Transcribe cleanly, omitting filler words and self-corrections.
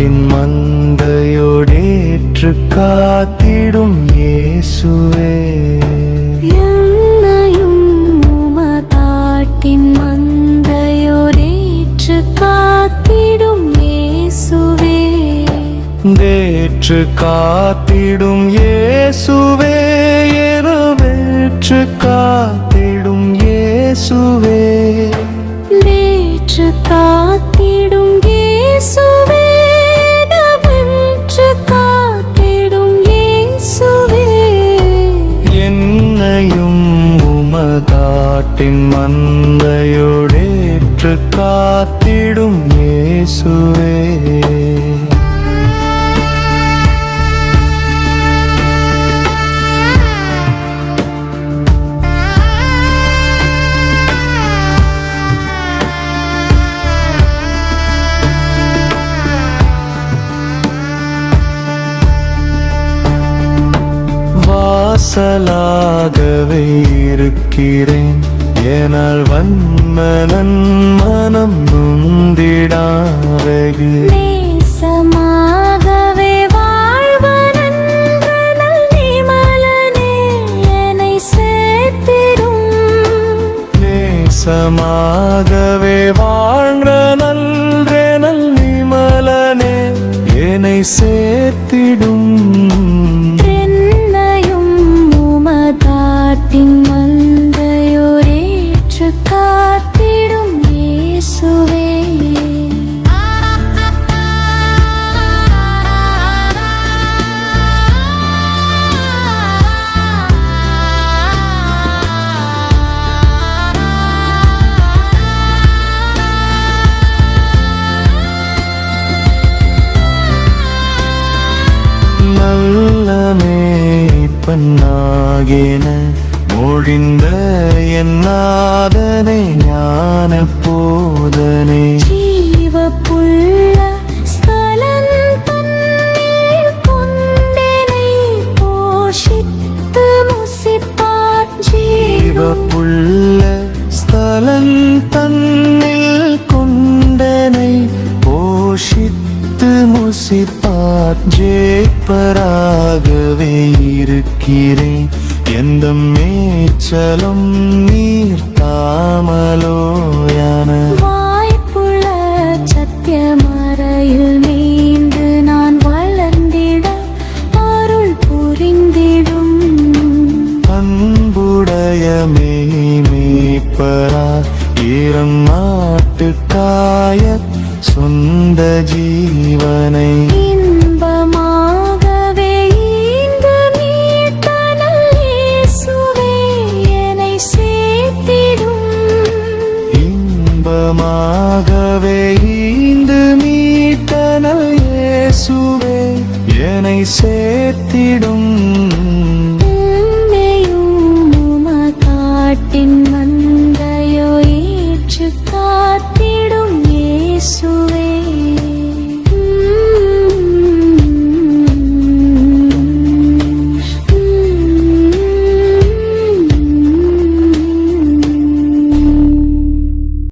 மகதாட்டின் மந்தையோடேற்று காத்திடும் இயேசுவே. என்னையும் உமதாட்டின் மந்தையோடேற்று காத்திடும் இயேசுவே. தேற்று காத்திடும் இயேசுவே, எனவேற்று காத்திடும் இயேசுவே. தேற்று காத்திடும் இயேசுவே, எனவேற்று காத்திடும் இயேசுவே. என்னையும் உமதாட்டின் மந்தையோடேற்று காத்திடும் இயேசுவே. வாசலாகவே இருக்கிறேன், ஏனால் வன்மனன் மனம் நுந்திடாவகு. நேசமாகவே வாழ்வனன் நிமலனே என்னை சேர்த்திடும். நேசமாகவே வாழ்ந்த நல்றெனல் நிமலனே என்னை சேர்த்திடும். தாட்டின் மந்தையோரேற்று காத்திடும் இயேசுவே. நல்ல மேய்ப்பனாகின மொழிந்த என்னாதனை ஞான போதனை. ஜீவப்புள்ள ஸ்தலன் தன்னில் கொண்டேனை போஷித்து முசிப்பார். ஜீவப்புள்ள ஸ்தலன் தன்னில் கொண்டனை போஷித்து முசிப்பார். ஜேப்பராகவே இருக்கிறேன், எந்த மேச்சலும் நீர் தாமலோயான. வாய்ப்புள்ள சத்தியமறையில் நீண்டு நான் வளர்ந்திட அருள் புரிந்திடும். அன்புடைய மேய்ப்பரா ஈரம் நாட்டுக்காய சொந்த ஜீவனை. இன்பமாகவே ஈந்து மீட்டனல் இயேசுவே என்னை சேர்த்திடும். இன்பமா